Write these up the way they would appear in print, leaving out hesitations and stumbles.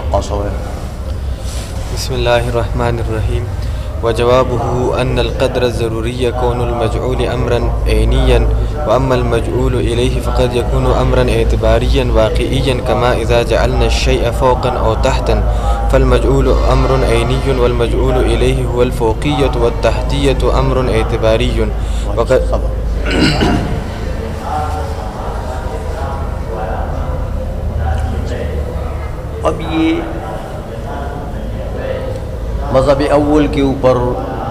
بسم الله الرحمن الرحيم. وجوابه أن القدر الضروري كون المجعول أمرا عينيا، وأما المجعول إليه فقد يكون أمرا اعتباريا واقعيا، كما إذا جعلنا الشيء فوقا أو تحتا فالمجعول أمر عيني والمجعول إليه هو الفوقية والتحتية أمر اعتباري. وقد اب یہ مذہب اول کے اوپر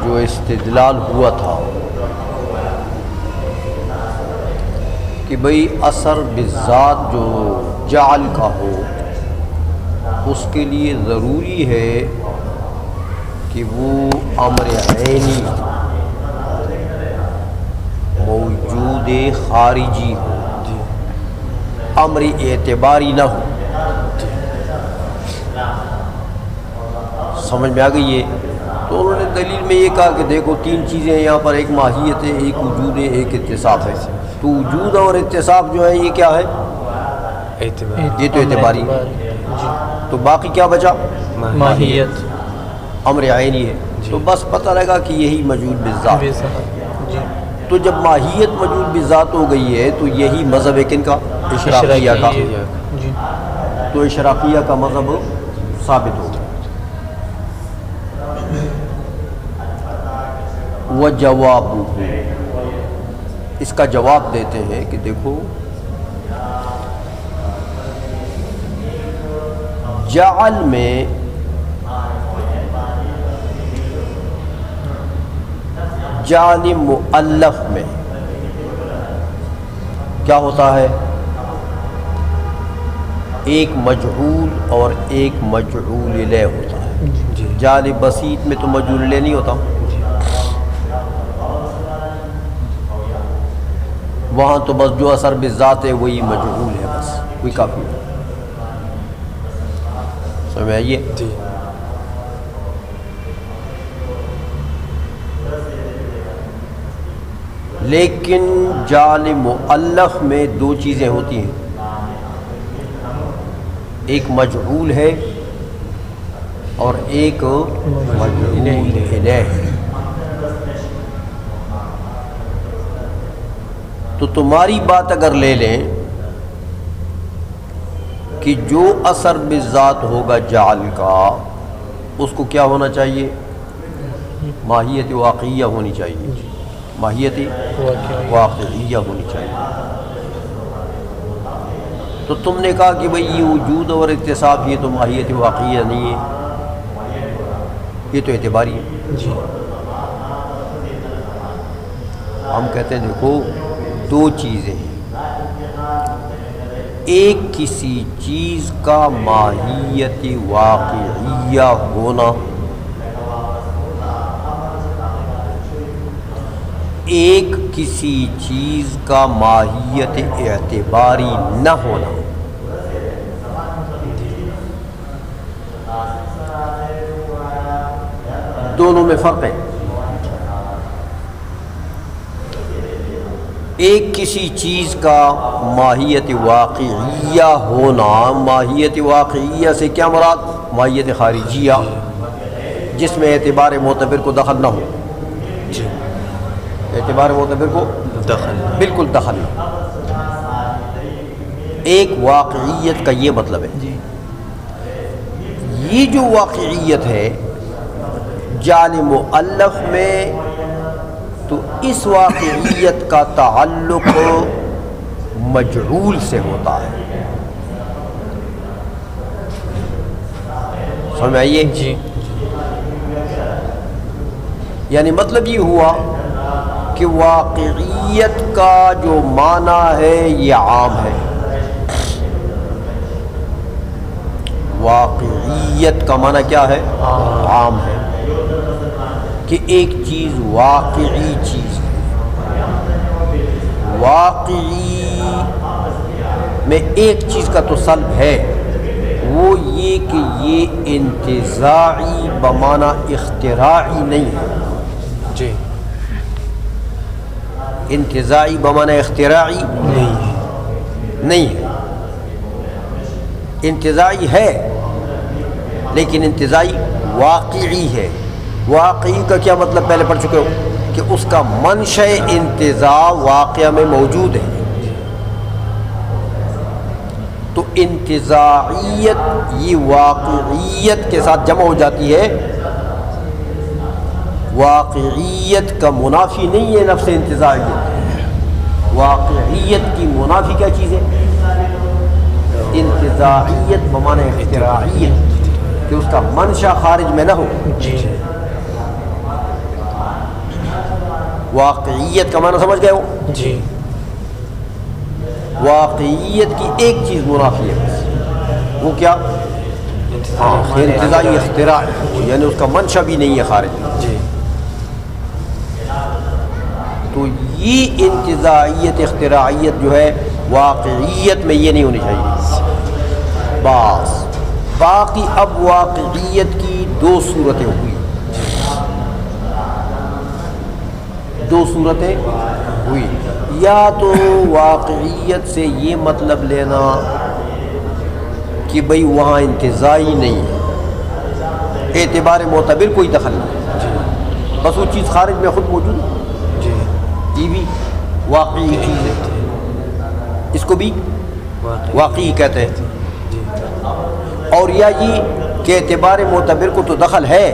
جو استدلال ہوا تھا کہ بھئی اثر بالذات جو جعل کا ہو اس کے لیے ضروری ہے کہ وہ امر عینی موجود خارجی ہو، امر اعتباری نہ ہو. سمجھ میں آ گئی ہے؟ تو انہوں نے دلیل میں یہ کہا کہ دیکھو تین چیزیں ہیں یہاں پر، ایک ماہیت ہے، ایک وجود ہے، ایک اتصاف ہے. تو وجود اور اتصاف جو ہے یہ کیا ہے؟ یہ تو اعتباری ہے. تو باقی کیا بچا؟ ماہیت، امر عینی ہے. تو بس پتہ لگا کہ یہی موجود بالذات ہے. تو جب ماہیت موجود بالذات ہو گئی ہے تو یہی مذہب ہے کن کا؟ اشراقیہ کا. تو اشراقیہ کا مذہب ثابت ہو گیا. وجواب، اس کا جواب دیتے ہیں کہ دیکھو جعل میں جعل مؤلف میں کیا ہوتا ہے؟ ایک مجعول اور ایک مجعول الیہ ہوتا ہے. جعل بسیط میں تو مجعول الیہ نہیں ہوتا، وہاں تو بس جو اثر بالذات ہے وہی مجعول ہے، بس کوئی کافی ہے. سمجھ آئیے؟ لیکن جعل مؤلف میں دو چیزیں ہوتی ہیں، ایک مجعول ہے اور ایک مجعول الیہ ہے. تو تمہاری بات اگر لے لیں کہ جو اثر بالذات ہوگا جعل کا اس کو کیا ہونا چاہیے؟ ماہیت واقعیہ ہونی چاہیے، ماہیت واقعیہ ہونی چاہیے. تو تم نے کہا کہ بھئی یہ وجود اور اتصاف یہ تو ماہیت واقعیہ نہیں ہے، یہ تو اعتباری ہے. ہم کہتے ہیں دیکھو دو چیزیں ہیں، ایک کسی چیز کا ماہیت واقعیہ ہونا، ایک کسی چیز کا ماہیت اعتباری نہ ہونا. دونوں میں فرق ہے. ایک کسی چیز کا ماہیت واقعیہ ہونا، ماہیت واقعیہ سے کیا مراد؟ ماہیت خارجیہ جس میں اعتبار معتبر کو دخل نہ ہو. اعتبار معتبر کو بالکل دخل نہ ہو. ایک واقعیت کا یہ مطلب ہے. یہ جو واقعیت ہے جعل مؤلف میں، تو اس واقعیت کا تعلق مجعول سے ہوتا ہے. سمجھ آئیے؟ جی. یعنی مطلب یہ ہوا کہ واقعیت کا جو معنی ہے یہ عام ہے. واقعیت کا معنی کیا ہے؟ عام ہے. کہ ایک چیز واقعی چیز ہے. واقعی میں ایک چیز کا تو سلب ہے، وہ یہ کہ یہ انتزاعی بمعنی اختراعی نہیں ہے. جی. انتزاعی بمعنی اختراعی نہیں ہے. انتزاعی ہے لیکن انتزاعی واقعی ہے. واقعی کا کیا مطلب پہلے پڑھ چکے ہو کہ اس کا منشأ انتزاع واقعہ میں موجود ہے. تو انتزاعیت یہ واقعیت کے ساتھ جمع ہو جاتی ہے. واقعیت کا منافی نہیں ہے نفس انتزاعیت. واقعیت کی منافی کیا چیز ہے؟ انتزاعیت بمعنی اختراعیت، کہ اس کا منشا خارج میں نہ ہو. واقعیت کا معنی سمجھ گئے ہو؟ جی. واقعیت کی ایک چیز منافی ہے، وہ کیا؟ انتزاعی اختراع، یعنی اس کا منشا بھی نہیں ہے خارج. جی. تو یہ انتزاعیت اختراعیت جو ہے واقعیت میں یہ نہیں ہونی چاہیے. بس باقی اب واقعیت کی دو صورتیں ہوئی. دو صورتیں ہوئی. یا تو واقعیت سے یہ مطلب لینا کہ بھئی وہاں انتزاعی نہیں ہے، اعتبار معتبر کوئی دخل نہیں، بس وہ چیز خارج میں خود موجود ہے. یہ بھی واقعی چیز ہے، اس کو بھی واقعی کہتے ہیں. اور یا یہ کہ اعتبار معتبر کو تو دخل ہے،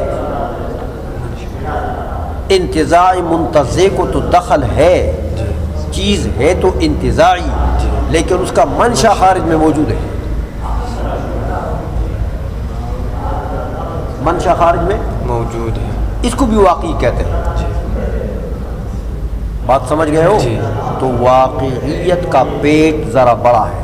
انتزاع منتزع کو تو دخل ہے، چیز ہے تو انتزاعی، لیکن اس کا منشا خارج میں موجود ہے. منشا خارج میں موجود ہے، اس کو بھی واقعی کہتے ہیں. بات سمجھ گئے ہو؟ جی. تو واقعیت کا پیٹ ذرا بڑا ہے.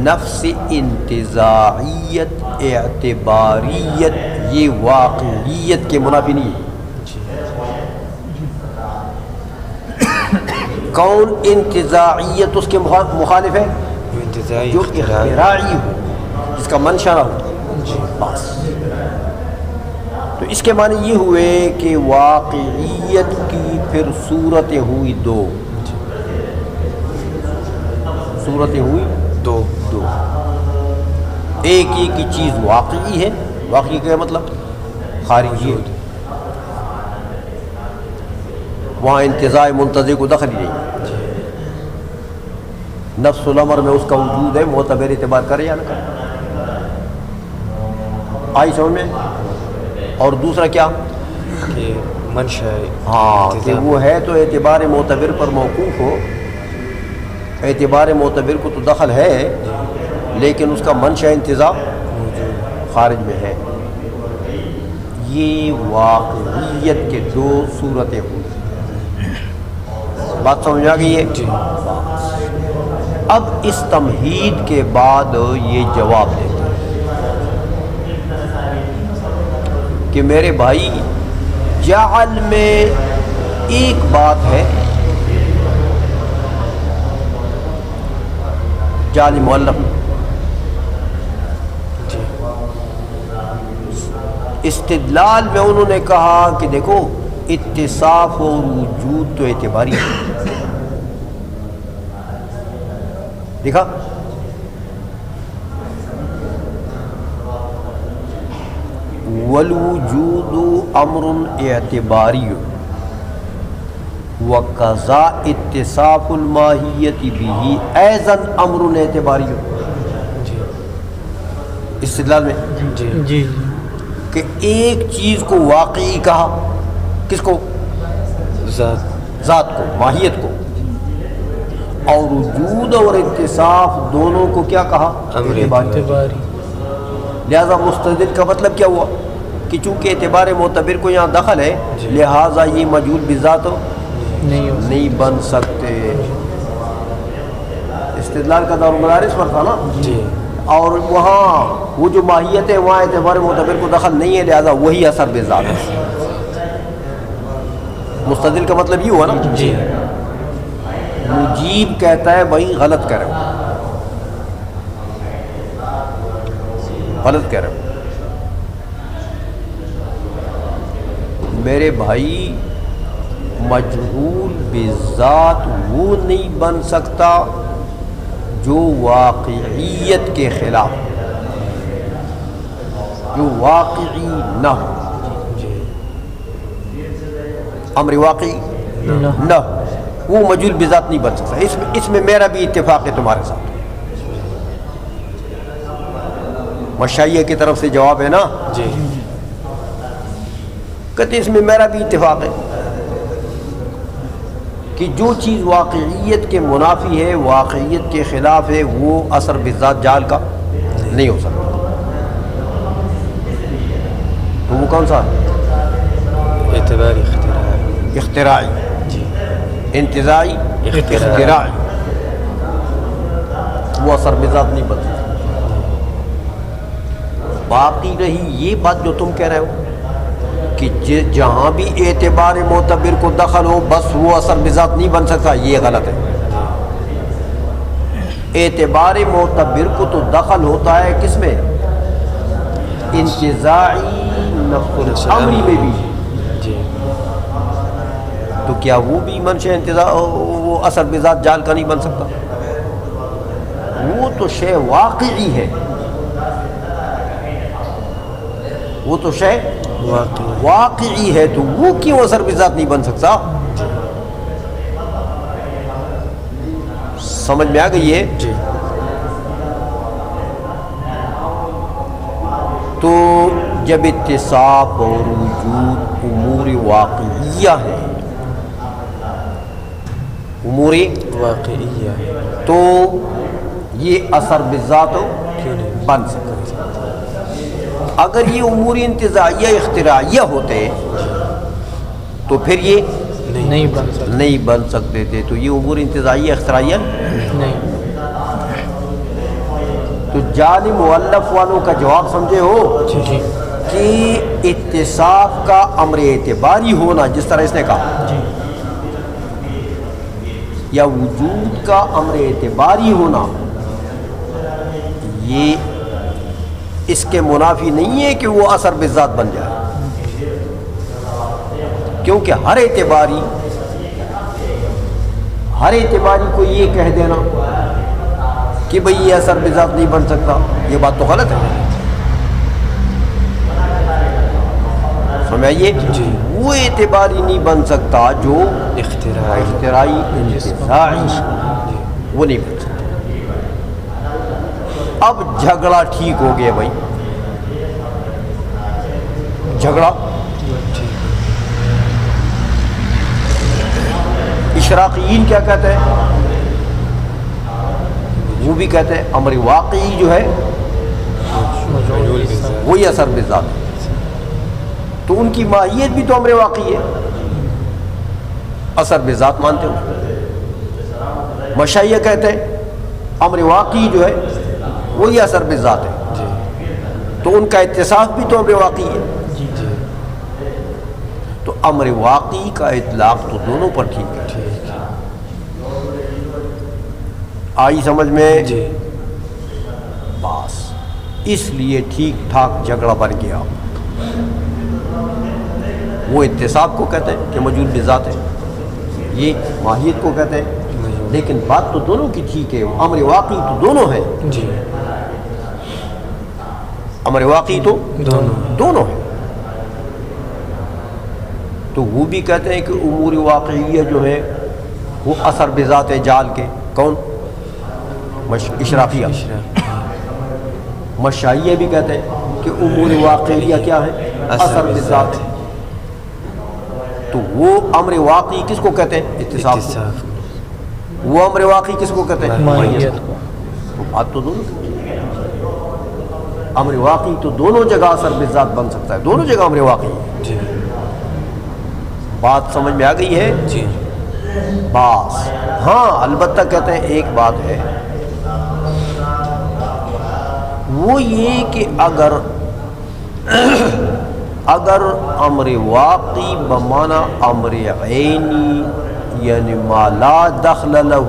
نفس انتزاعیت اعتباریت یہ واقعیت کے منافی نہیں ہے. کون انتزاعیت اس کے مخالف ہے؟ جو اختراعی ہو، جس کا منشا نہ ہو. بس تو اس کے معنی یہ ہوئے کہ واقعیت کی پھر صورتیں ہوئی دو. صورتیں ہوئی دو. ایک یہ کی چیز واقعی ہے، واقعی کا مطلب خارجی ہے، وہاں انتزاع منتزع کو دخل ہی نہیں. نفس الامر میں اس کا وجود ہے، معتبر اعتبار کرے یا نہ کرے. آئی سمجھ میں؟ اور دوسرا کیا کہ منشا ہے، ہاں کہ وہ ہے تو اعتبار معتبر پر موقوف ہو. اعتبار معتبر کو تو دخل ہے، لیکن اس کا منشا انتزاع خارج میں ہے. یہ واقعیت کے دو صورتیں ہوئی. بات سمجھ آ گئی ہے؟ اب اس تمہید کے بعد یہ جواب دیتے ہیں کہ میرے بھائی جعل میں ایک بات ہے، جعل مؤلف استدلال میں انہوں نے کہا کہ دیکھو اتصاف اور وجود تو اعتباری ہے. دیکھا والوجود امر اعتباری وقضا اتصاف الماہیت بھی ایضاً امر اعتباری. استدلال میں جی کہ ایک چیز کو واقعی کہا، کس کو؟ ذات کو، ماہیت کو. اور وجود اور اتصاف دونوں کو کیا کہا؟ اعتباری. لہذا مستدل کا مطلب کیا ہوا کہ چونکہ اعتبار معتبر کو یہاں دخل ہے، لہٰذا یہ مجعول بذات نہیں بن سکتے. استدلال کا دور مدارس پر تھا نا. اور وہاں وہ جو ماہیت ہے وہاں اعتبار معتبر کو دخل نہیں ہے، لہذا وہی اثر بذات ہے. مستدل کا مطلب یہ ہوا نا. مجیب کہتا ہے بھائی غلط کر رہے ہو، غلط کہہ رہے ہو. میرے بھائی مجہول بذات وہ نہیں بن سکتا جو واقعیت کے خلاف، جو واقعی نہ ہو، امر واقعی نہ ہو، وہ مجعول بذات نہیں بن سکتا۔ اس میں میرا بھی اتفاق ہے تمہارے ساتھ۔ مشائیہ کی طرف سے جواب ہے نا جی، کہتے اس میں میرا بھی اتفاق ہے کہ جو چیز واقعیت کے منافی ہے، واقعیت کے خلاف ہے، وہ اثر بذات جعل کا نہیں ہو سکتا۔ تو وہ کون سا اعتباری اختراعی، اختراعی، جی، انتزاعی، اختراعی، وہ اثر بذات نہیں بن سکتا۔ باقی رہی یہ بات جو تم کہہ رہے ہو کہ جہاں بھی اعتبار معتبر کو دخل ہو بس وہ اثر بذات نہیں بن سکتا، یہ غلط ہے۔ اعتبار معتبر کو تو دخل ہوتا ہے کس میں؟ انتزاعی نفس الامری میں بھی، جی، تو کیا وہ بھی منشأ انتزاع وہ اثر بذات جعل کا نہیں بن سکتا؟ وہ تو شے واقعی ہے، وہ تو شے واقعی ہے، تو وہ کیوں اثر بذات نہیں بن سکتا؟ سمجھ میں آ گئی ہے؟ جی، تو جب اتصاف اور وجود امور واقعیہ ہے، امور واقعیہ، تو یہ اثر بذات کیوں نہیں بن سکتا۔ اگر یہ امور انتزاعیہ اختراعیہ ہوتے تو پھر یہ نہیں بن سکتے تھے۔ تو یہ امور انتزاعیہ اختراعیہ نہیں، تو جعل مؤلف والوں کا جواب سمجھے ہو جی، کہ اتصاف کا امر اعتباری ہونا، جس طرح اس نے کہا، یا وجود کا امر اعتباری ہونا، یہ اس کے منافی نہیں ہے کہ وہ اثر بذات بن جائے، کیونکہ ہر اعتباری کو یہ کہہ دینا کہ بھئی یہ اثر بذات نہیں بن سکتا، یہ بات تو غلط ہے۔ سمجھائیے، وہ اعتباری نہیں بن سکتا جو اختراعی انتزاعی، وہ نہیں بن سکتا۔ اب جھگڑا ٹھیک ہو گیا بھائی، جھگڑا اشراقیین کیا کہتے ہیں؟ وہ بھی کہتے ہیں امر واقعی جو ہے وہی اثر بذات ہے، تو ان کی ماہیت بھی تو امر واقعی ہے، اثر بذات مانتے ہو۔ مشائیہ کہتے ہیں امر واقعی جو ہے وہی اثر بذات ہے، تو ان کا اتصاف بھی تو امر واقعی ہے، تو امر واقعی کا اطلاق تو دونوں پر ٹھیک ہے۔ آئی سمجھ میں؟ جی، بس اس لیے ٹھیک ٹھاک جھگڑا بن گیا۔ وہ اتصاف کو کہتے ہیں کہ مجعول بذات ہے، یہ ماہیت کو کہتے ہیں، لیکن بات تو دونوں کی ٹھیک ہے، امر واقعی تو دونوں ہیں، جی، امر واقعی تو دونوں ہیں۔ تو وہ بھی کہتے ہیں کہ امور واقعیہ جو ہے وہ اثر بذات جعل کے، کون؟ اشرافیہ۔ مشائیہ بھی کہتے ہیں کہ امور واقعیہ کیا ہے؟ اثر بذات۔ تو وہ امر واقعی کس کو کہتے ہیں؟ اتصاف۔ وہ امر واقعی کس کو کہتے ہیں؟ ماہیت کو۔ تو بات تو دونوں، امر واقعی تو دونوں جگہ اثر بذات بن سکتا ہے، دونوں جگہ امر واقعی ہے۔ جی، بات سمجھ میں آ گئی ہے؟ جی، بس ہاں، البتہ کہتے ہیں ایک بات ہے، وہ یہ کہ اگر امر واقعی بمعنی امر عینی، یعنی ما لا دخل له،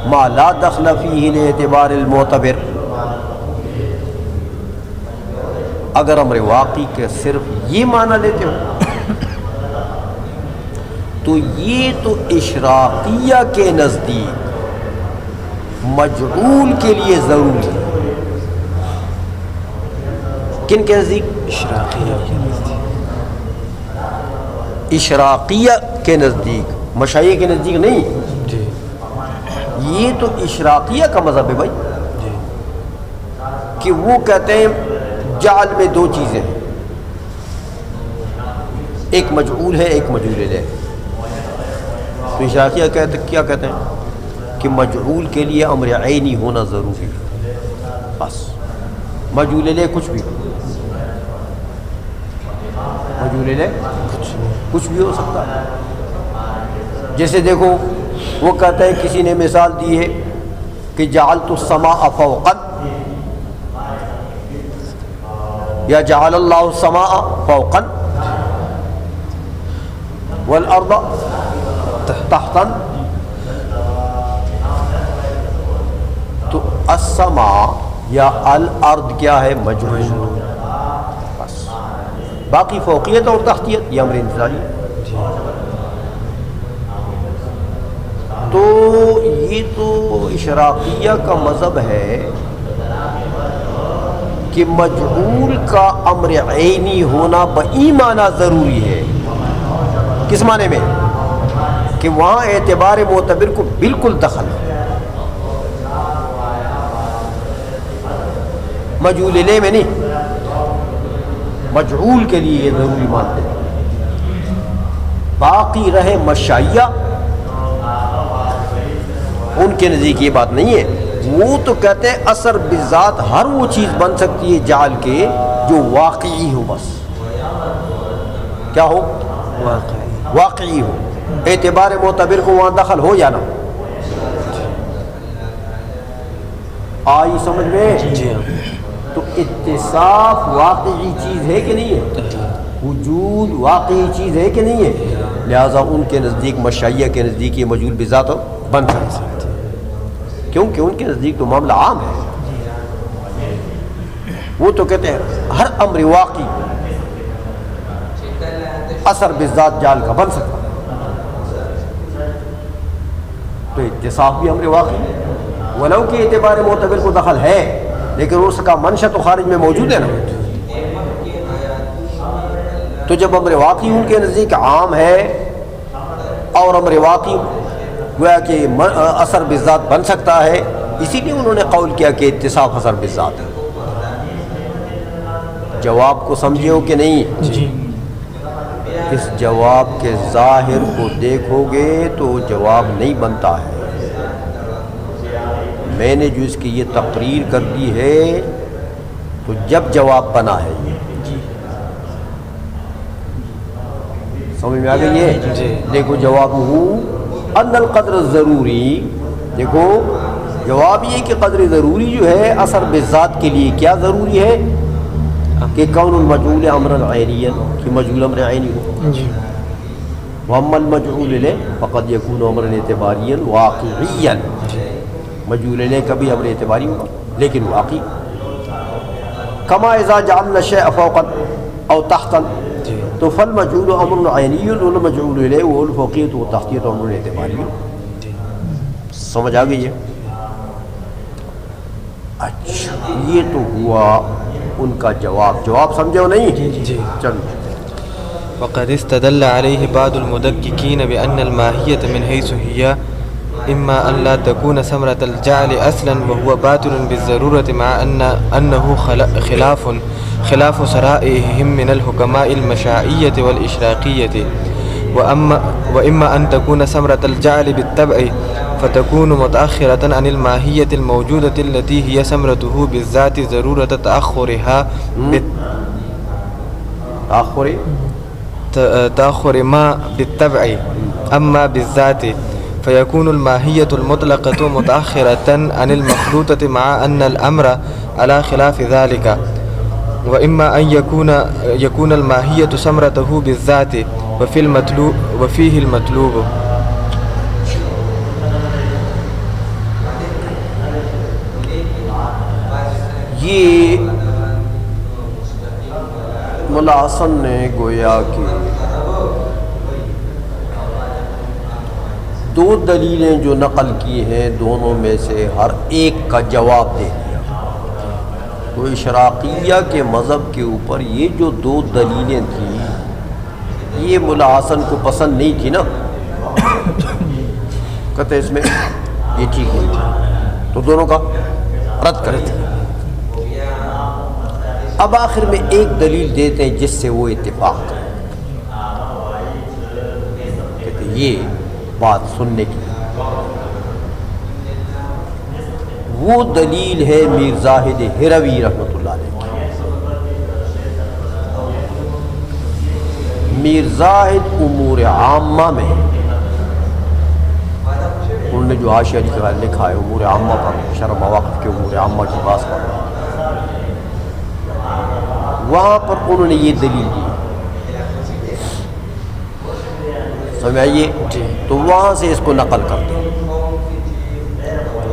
ما لا دخل فیہ لاعتبار المعتبر، اگر امر واقعی کے صرف یہ معنی لیتے ہو تو یہ تو اشراقیہ کے نزدیک مجعول کے لیے ضروری ہے. کن کے نزدیک؟ اشراقیہ کے نزدیک، مشائخ کے نزدیک نہیں. یہ تو اشراقیہ کا مذہب ہے بھائی، کہ وہ کہتے ہیں جعل میں دو چیزیں ہیں، ایک مجعول ہے ایک مجعول ہے. تو اشراقیہ کیا کہتے ہیں کہ مجعول کے لیے امر عینی ہونا ضروری ہے. بس مجعول لے کچھ بھی، مجعول لے کچھ بھی ہو سکتا ہے. جیسے دیکھو وہ کہتا ہے، کسی نے مثال دی ہے کہ جعلت السماء فوقا، یا جعل اللہ السماء فوقا والارض تحتا. تو السماء یا الارض کیا ہے؟ مجعول. بس باقی فوقیت اور تحتیت یہ امر انتظاری ہے. تو یہ تو اشراقیہ کا مذہب ہے کہ مجعول کا امر عینی ہونا بئی معنی ضروری ہے. کس معنی میں؟ کہ وہاں اعتبار معتبر کو بالکل دخل ہے. مجعول لے میں نہیں، مجعول کے لیے یہ ضروری مانتے ہیں. باقی رہے مشائیہ، ان کے نزدیک یہ بات نہیں ہے. وہ تو کہتے ہیں اثر بذات ہر وہ چیز بن سکتی ہے جعل کے جو واقعی ہو. بس کیا ہو؟ واقعی ہو. اعتبار معتبر کو وہاں دخل ہو یا نہ ہو. آئی سمجھ میں؟ تو اتصاف واقعی چیز ہے کہ نہیں ہے؟ وجود واقعی چیز ہے کہ نہیں ہے؟ لہذا ان کے نزدیک، مشائیہ کے نزدیک یہ مجعول بذات بن سکتا ہے، کیونکہ ان کے نزدیک تو معاملہ عام ہے. وہ تو کہتے ہیں ہر امر واقعی اثر بذات جعل کا بن سکتا ہے. تو اتصاف بھی امر واقعی ہے، ولو کہ اعتبار معتبر کو دخل ہے، لیکن اس کا منشا تو خارج میں موجود ہے نا. تو جب امر واقعی ان کے نزدیک عام ہے اور امر واقعی گویا کہ اثر بالذات بن سکتا ہے، اسی لیے انہوں نے قول کیا کہ اتصاف اثر بالذات ہے. جواب کو سمجھے ہو کہ نہیں؟ جی. اس جواب کے ظاہر کو دیکھو گے تو جواب نہیں بنتا ہے. میں نے جو اس کی یہ تقریر کر دی ہے تو جب جواب بنا ہے. یہ سمجھ میں آ گئی ہے؟ دیکھو جواب ہو ان القدر ضروری. دیکھو جواب یہ کہ قدر ضروری جو ہے اثر بذات کے لیے کیا ضروری ہے کہ کون المجعول امرا عینیا، کہ مجعول امر عینی ہو. واما المجعول له فقد يكون امرا اعتباريا واقعيا. مجعول له کبھی امر اعتباری ہوگا لیکن واقعی. کما اذا جعلنا الشيء فوقا او تحتا، تو فالمجعول امر عینی والمجعول له والفوقیۃ والتحتیۃ امر اعتباری. سمجھ آ گئی ہے؟ اچھا یہ تو ہوا ان کا جواب. جواب سمجھے ہو نہیں؟ جی. چلو. وقد استدل عليه بعض المدققين بأن الماهية من حيث هي إما أن لا تكون ثمرة الجعل أصلا وهو باطل بالضرورة، مع أنه خلاف شرائعهم من الحكماء المشائية والإشراقية، وإما أن تكون ثمرة الجعل بالطبع فتكون متأخرة عن الماهية الموجودة التي هي ثمرته بالذات ضرورة تأخر ما بالطبع أما بالذات فيكون الماهية المطلقة متأخرة عن المخلوطة، مع أن الأمر على خلاف ذلك. وإما أن يكون الماهية ثمرته بالذات وفيه المطلوب. یہ ملا حسن نے گویا کہ دو دلیلیں جو نقل کی ہیں دونوں میں سے ہر ایک کا جواب دے دیا. تو اشراقیہ کے مذہب کے اوپر یہ جو دو دلیلیں تھیں یہ ملا حسن کو پسند نہیں تھی نا. کہتے اس میں یہ ٹھیک نہیں تھی تو دونوں کا رد کرتے. اب آخر میں ایک دلیل دیتے ہیں جس سے وہ اتفاق کریں. کہتے یہ بات سننے کی وہ دلیل ہے میر زاہد ہروی رحمۃ اللہ علیہ کی. میر زاہد امور عامہ میں انہوں نے جو حاشیہ لکھا ہے امور عامہ پر شرح مواقف کے امور عامہ کی بات پر وہاں پر انہوں نے یہ دلیل دی. سمجھائیے تو وہاں سے اس کو نقل کرتے ہیں.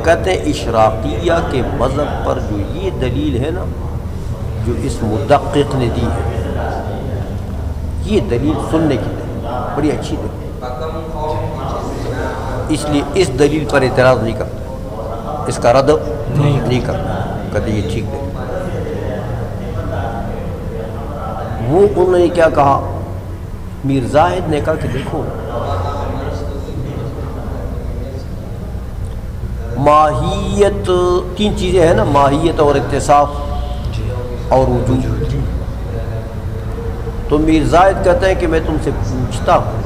کہتے ہیں اشراقیہ کے مذہب پر جو یہ دلیل ہے نا جو اس مدقق نے دی ہے یہ دلیل سننے کی دلیل بڑی اچھی دلیل. اس لیے اس دلیل پر اعتراض نہیں کرتا اس کا رد نہیں کرتا. کہتے یہ ٹھیک دلیل. وہ انہوں نے کیا کہا میر زاہد نے کہا کہ دیکھو ماہیت تین چیزیں ہیں نا ماہیت اور اتصاف اور وجود. تو میر زاہد کہتے ہیں کہ میں تم سے پوچھتا ہوں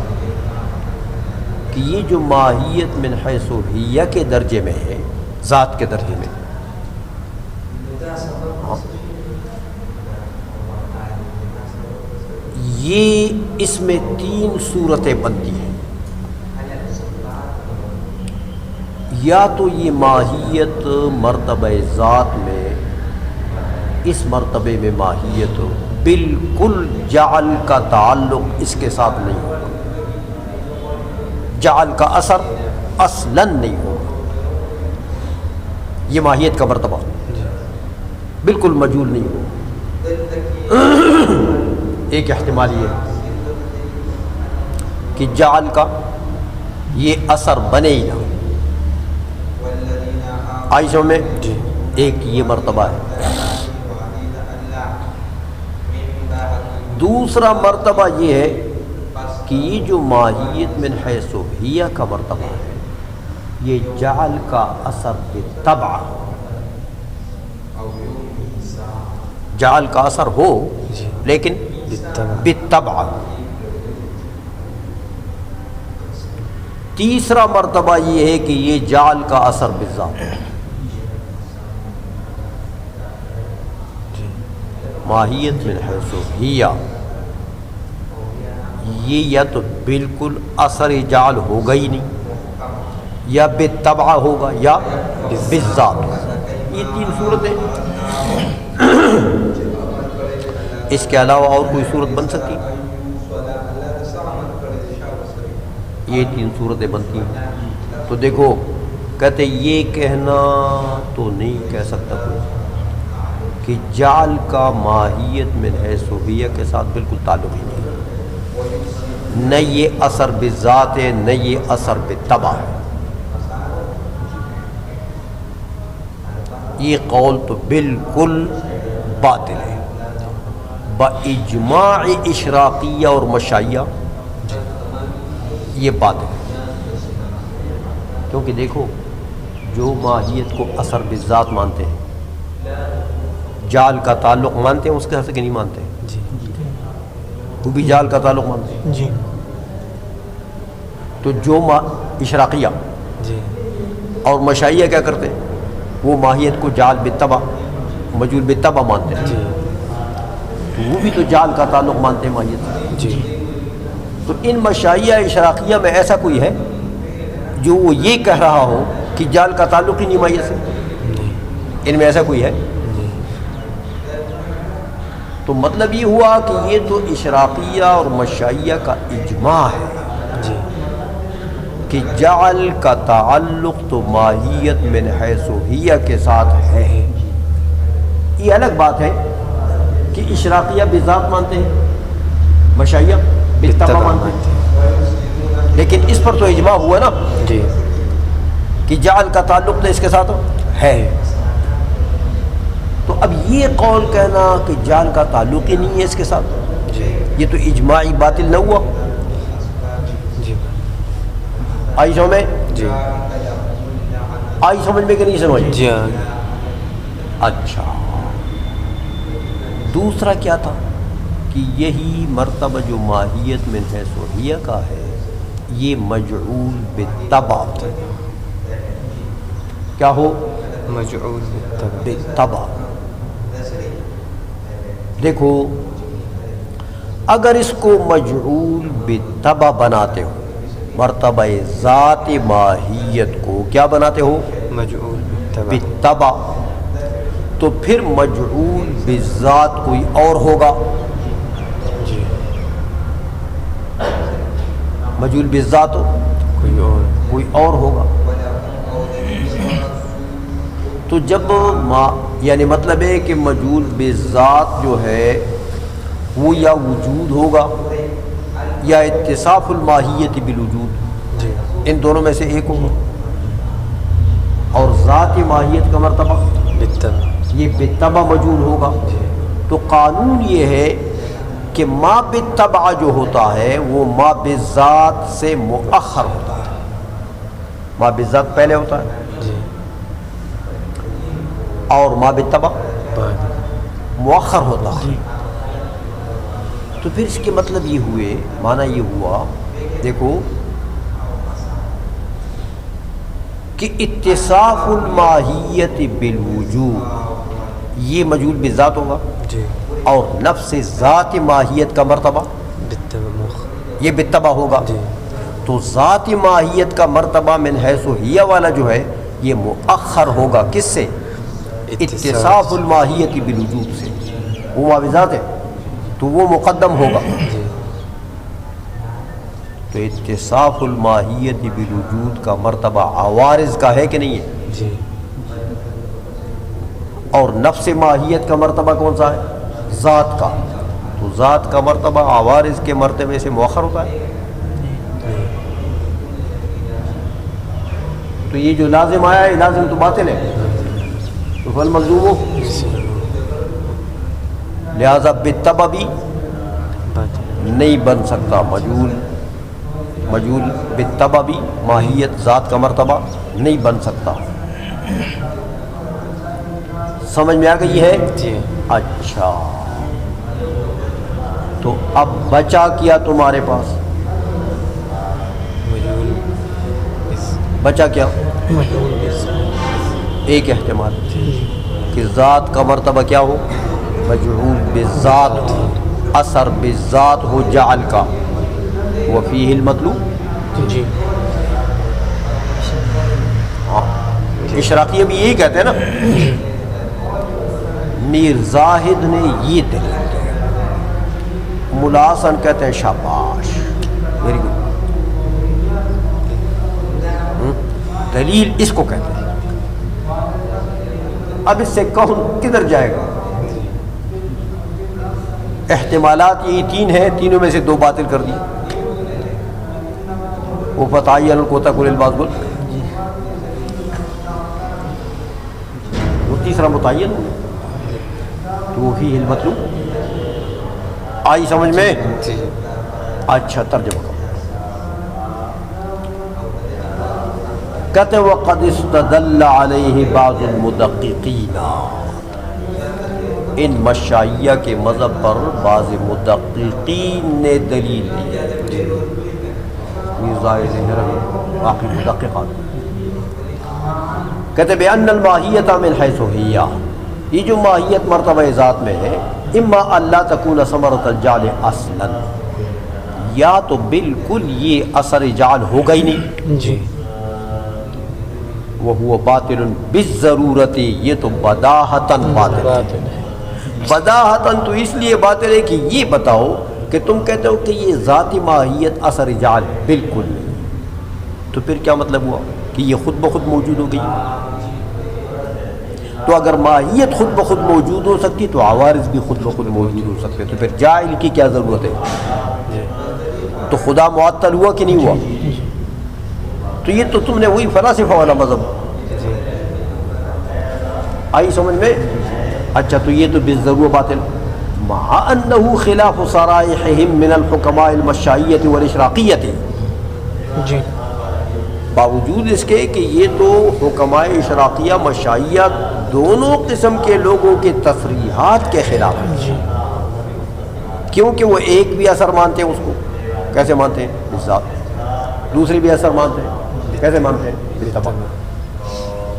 کہ یہ جو ماہیت من حیث ہیہ کے درجے میں ہے ذات کے درجے میں یہ اس میں تین صورتیں بنتی ہیں. یا تو یہ ماہیت مرتبہ ذات میں اس مرتبے میں ماہیت بالکل جعل کا تعلق اس کے ساتھ نہیں ہوگا. جعل کا اثر اصلاً نہیں ہوگا. یہ ماہیت کا مرتبہ بالکل مجہول نہیں ہوگا. ایک احتمال یہ ہے کہ جعل کا یہ اثر بنے ہی نہ. آئیشوں میں ایک یہ مرتبہ ہے. دوسرا مرتبہ یہ ہے کہ یہ جو ماہیت من حیث ہیہ کا مرتبہ ہے یہ جعل کا اثر بالطبع جعل کا اثر ہو لیکن بالطبع. تیسرا مرتبہ یہ ہے کہ یہ جعل کا اثر بالذات ہے. ماہیت من حیث ہیہ یہ یا تو بالکل اثر جعل ہوگا ہی نہیں یا بالطبع ہوگا یا بالذات ہوگا. یہ تین صورتیں اس کے علاوہ اور کوئی صورت بن سکتی؟ یہ تین صورتیں بنتی ہیں. تو دیکھو کہتے یہ کہنا تو نہیں کہہ سکتا کوئی کہ جعل کا ماہیت من حیث ہیہ کے ساتھ بالکل تعلق ہی نہیں. نہ یہ اثر بالذات ہے نہ یہ اثر بالطبع ہے. یہ قول تو بالکل باطل ہے باجماع اشراقیہ اور مشائیہ. یہ باطل ہے کیونکہ دیکھو جو ماہیت کو اثر بالذات مانتے ہیں جعل کا تعلق مانتے ہیں اس کے حد سے نہیں مانتے وہ بھی جعل کا تعلق مانتے ہیں جی. تو جو اشراقیہ اور مشائیہ کیا کرتے ہیں وہ ماہیت کو جعل بالطبع مجہول بالطبع مانتے ہیں تو وہ بھی تو جعل کا تعلق مانتے ہیں ماہیت جی. تو ان مشائیہ اشراقیہ میں ایسا کوئی ہے جو وہ یہ کہہ رہا ہو کہ جعل کا تعلق ہی نہیں ماہیت سے؟ ان میں ایسا کوئی ہے؟ تو مطلب یہ ہوا کہ یہ تو اشراقیہ اور مشائیہ کا اجماع ہے کہ جعل کا تعلق تو ماہیت من حیث ہیہ کے ساتھ ہے. یہ الگ بات ہے کہ اشراقیہ بذات مانتے ہیں مشائیہ بالطبع مانتے ہیں لیکن اس پر تو اجماع ہوا نا جی کہ جعل کا تعلق تو اس کے ساتھ ہے. تو اب یہ قول کہنا کہ جعل کا تعلق ہی نہیں ہے اس کے ساتھ, یہ تو اجماعی باطل نہ ہوا. آئی سمجھ میں؟ جی آئی سمجھ میں کہ نہیں سمجھ؟ جی ہاں. اچھا, دوسرا کیا تھا کہ یہی مرتبہ جو ماہیت من حیث وحیہ کا ہے یہ مجعول بالطبع, کیا ہو؟ مجعول بالطبع. دیکھو اگر اس کو مجعول بالطبع بناتے ہو, مرتبہ ذات ماہیت کو کیا بناتے ہو؟ مجعول بالطبع, تو پھر مجعول بالذات کوئی اور ہوگا. جی مجعول بالذات کوئی اور ہوگا. تو جب یعنی مطلب ہے کہ مجعول بالذات جو ہے وہ یا وجود ہوگا یا اتصاف الماہیت بالوجود, جی ان دونوں میں سے ایک ہوگا. اور ذات ماہیت کا مرتبہ بالطبع یہ بالطبع مجعول ہوگا. تو قانون یہ ہے کہ ما بالطبع جو ہوتا ہے وہ ما بالذات سے مؤخر ہوتا ہے. ما بالذات پہلے ہوتا ہے جی اور ما بالطبع بعد مؤخر ہوتا ہے. تو پھر اس کے مطلب یہ ہوئے, معنی یہ ہوا, دیکھو کہ اتصاف الماہیت بالوجود یہ مجعول بالذات ہوگا, جی اور نفس ذات ماہیت کا مرتبہ بالطبع مؤخر یہ بالطبع ہوگا. جی تو ذات ماہیت کا مرتبہ من حیث ہیہ والا جو ہے یہ مؤخر ہوگا کس سے؟ اتصاف الماہیت بالوجود سے. وہ ما بالذات ہے تو وہ مقدم ہوگا. جی تو اتصاف الماہیت بالوجود کا مرتبہ عوارض کا ہے کہ نہیں ہے؟ جی اور نفس ماہیت کا مرتبہ کون سا ہے؟ ذات کا. تو ذات کا مرتبہ عوارض کے مرتبے سے مؤخر ہوتا ہے. تو یہ جو لازم آیا ہے لازم تو باطل ہے, تو فل ملزوم ہو, لہذا بالطبع بھی نہیں بن سکتا. مجعول بالطبع بھی ماہیت ذات کا مرتبہ نہیں بن سکتا. سمجھ میں آ گئی ہے؟ جی اچھا, تو اب بچا کیا تمہارے پاس, مجعول بچا کیا؟ ایک احتمال کہ ذات کا مرتبہ کیا ہو؟ مجعول بالذات, اثر بالذات ہو جعل کا, وفیہ المطلوب. جی اشراقیہ بھی یہی کہتے ہیں نا. میر زاہد نے یہ دلیل دیا, ملا حسن کہتے ہیں شاباش, ویری گڈ, دلیل اس کو کہتے ہیں. اب اس سے کون کدھر جائے گا؟ احتمالات یہ تین ہیں, تینوں میں سے دو باطل کر دی. وہ فتعین القوتا کل الباس بول, وہ تیسرا متعین تو وہ فیہ المطلوب. آئی سمجھ میں؟ جی اچھا ترجمہ کرو. کہتے وقد استدل علیہ بعض المدققین, ان مشائیہ کے مذہب پر بعض مدققین نے دلیل دی. باقی مدققات کہتے بأن الماہیت من حیث ہیہ, یہ جو ماہیت مرتبہ ذات میں ہے, اما اللہ تکون ثمرۃ الجعل اصلا, یا تو بالکل یہ اثر جعل ہوگا ہی نہیں. جی وہو باطل بالضرورت, یہ تو بداہتاً باطل ہے. بداہتاً تو اس لیے باطل ہے کہ یہ بتاؤ کہ تم کہتے ہو کہ یہ ذاتی ماہیت اثر جعل بالکل نہیں, تو پھر کیا مطلب ہوا کہ یہ خود بخود موجود ہو گئی. تو اگر ماہیت خود بخود موجود ہو سکتی تو عوارض بھی خود بخود موجود ہو سکتے, تو پھر جاعل کی کیا ضرورت ہے؟ تو خدا معطل ہوا کہ نہیں ہوا؟ تو یہ تو تم نے وہی فلاسفہ والا مذہب آئی سمجھ میں. اچھا تو یہ تو بالضرور باطل، مع انه خلاف صرائحهم من الحکماء المشائیۃ والاشراقیۃ، جی باوجود اس کے کہ یہ تو حکماء اشراقیہ مشائیہ دونوں قسم کے لوگوں کے تصریحات کے خلاف ہے. جی کیونکہ وہ ایک بھی اثر مانتے ہیں، اس کو کیسے مانتے ہیں؟ بالذات. دوسری بھی اثر مانتے ہیں، کیسے مانتے ہیں؟ بالطبع.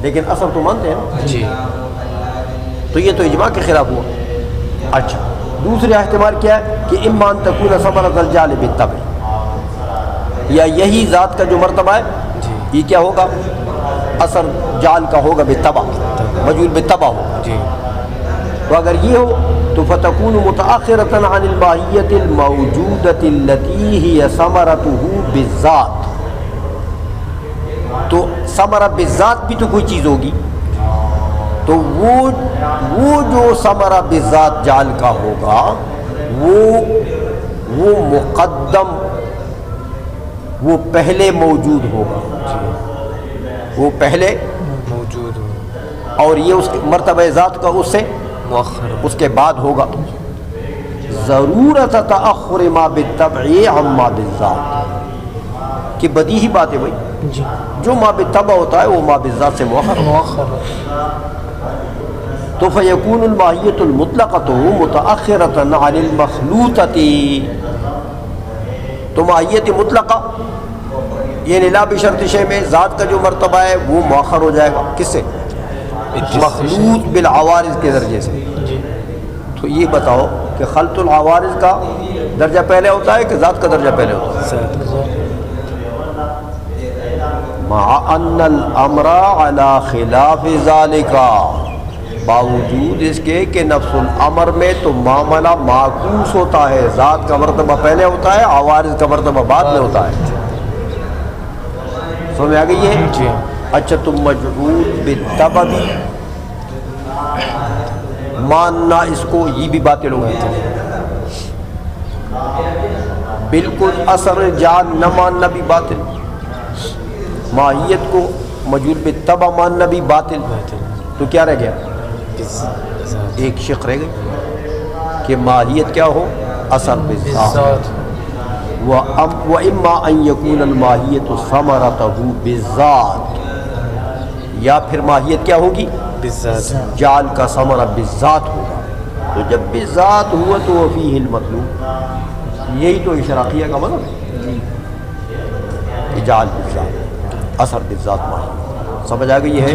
لیکن اثر تو مانتے ہیں. جی تو یہ تو اجماع کے خلاف ہوا. اچھا دوسرا احتمال کیا ہے کہ اما ان تکون ثمرۃ الجعل بالطبع، یا یہی ذات کا جو مرتبہ ہے یہ کیا ہوگا؟ اثر جعل کا ہوگا بالطبع، مجعول بالطبع ہوگا. جی تو اگر یہ ہو تو فتكون متأخرة عن الماہیۃ الموجودۃ التي هي ثمرته بالذات. تو ثمرہ بالذات بھی تو کوئی چیز ہوگی، تو وہ جو ثمرہ بالذات جعل کا ہوگا وہ مقدم، وہ پہلے موجود ہوگا، وہ پہلے موجود ہو، اور یہ اس مرتبہ ذات کا اس سے مؤخر اس کے بعد ہوگا. ضرورت تأخر ما بالطبع عما بالذات، کہ بدیہی بات ہے بھائی، جی جو ما بالطبع ہوتا ہے وہ ما بالذات سے مؤخر ہوگا. مؤخر. تو فیکون الماہیۃ المطلقۃ متأخرۃ عن المخلوطۃ، تو ماہیت مطلقہ یعنی لا بشرط شیء میں ذات کا جو مرتبہ ہے وہ مؤخر ہو جائے گا. کس سے؟ مخلوط بالعوارض کے درجے سے. جی تو یہ بتاؤ کہ خلط العوارض کا درجہ پہلے ہوتا ہے کہ ذات کا درجہ پہلے ہوتا ہے؟ مع ان الامر علی خلاف ذالک، باوجود اس کے کہ نفس الامر میں تو معاملہ معکوس ہوتا ہے، ذات کا مرتبہ پہلے ہوتا ہے، عوارض کا مرتبہ بعد میں ہوتا ہے. سمجھ میں آ گئی ہے؟ جی اچھا تم مجعول بالطبع بھی ماننا، اس کو یہ بھی باطل ہو گئی. بالکل اثر جعل نہ ماننا بھی باطل، ماہیت کو مجعول بالطبع ماننا بھی باطل. تو کیا رہ گیا؟ ایک شق رہ گئی کہ ماہیت کیا ہو؟ اثر بالذات. وَإِمَّا أَن يَكُونَ الْمَاهِيَّةُ ثَمَرَتَهُ بِالذَّاتِ، یا پھر ماہیت کیا ہوگی؟ بالذات. جعل کا ثمرہ بالذات ہوگا. تو جب بالذات ہوا تو وفیہ المطلوب، یہی تو اشراقیہ کا مطلب ہے کہ جعل بالذات، اثر بالذات ماہیت. سمجھ آ گئی ہے؟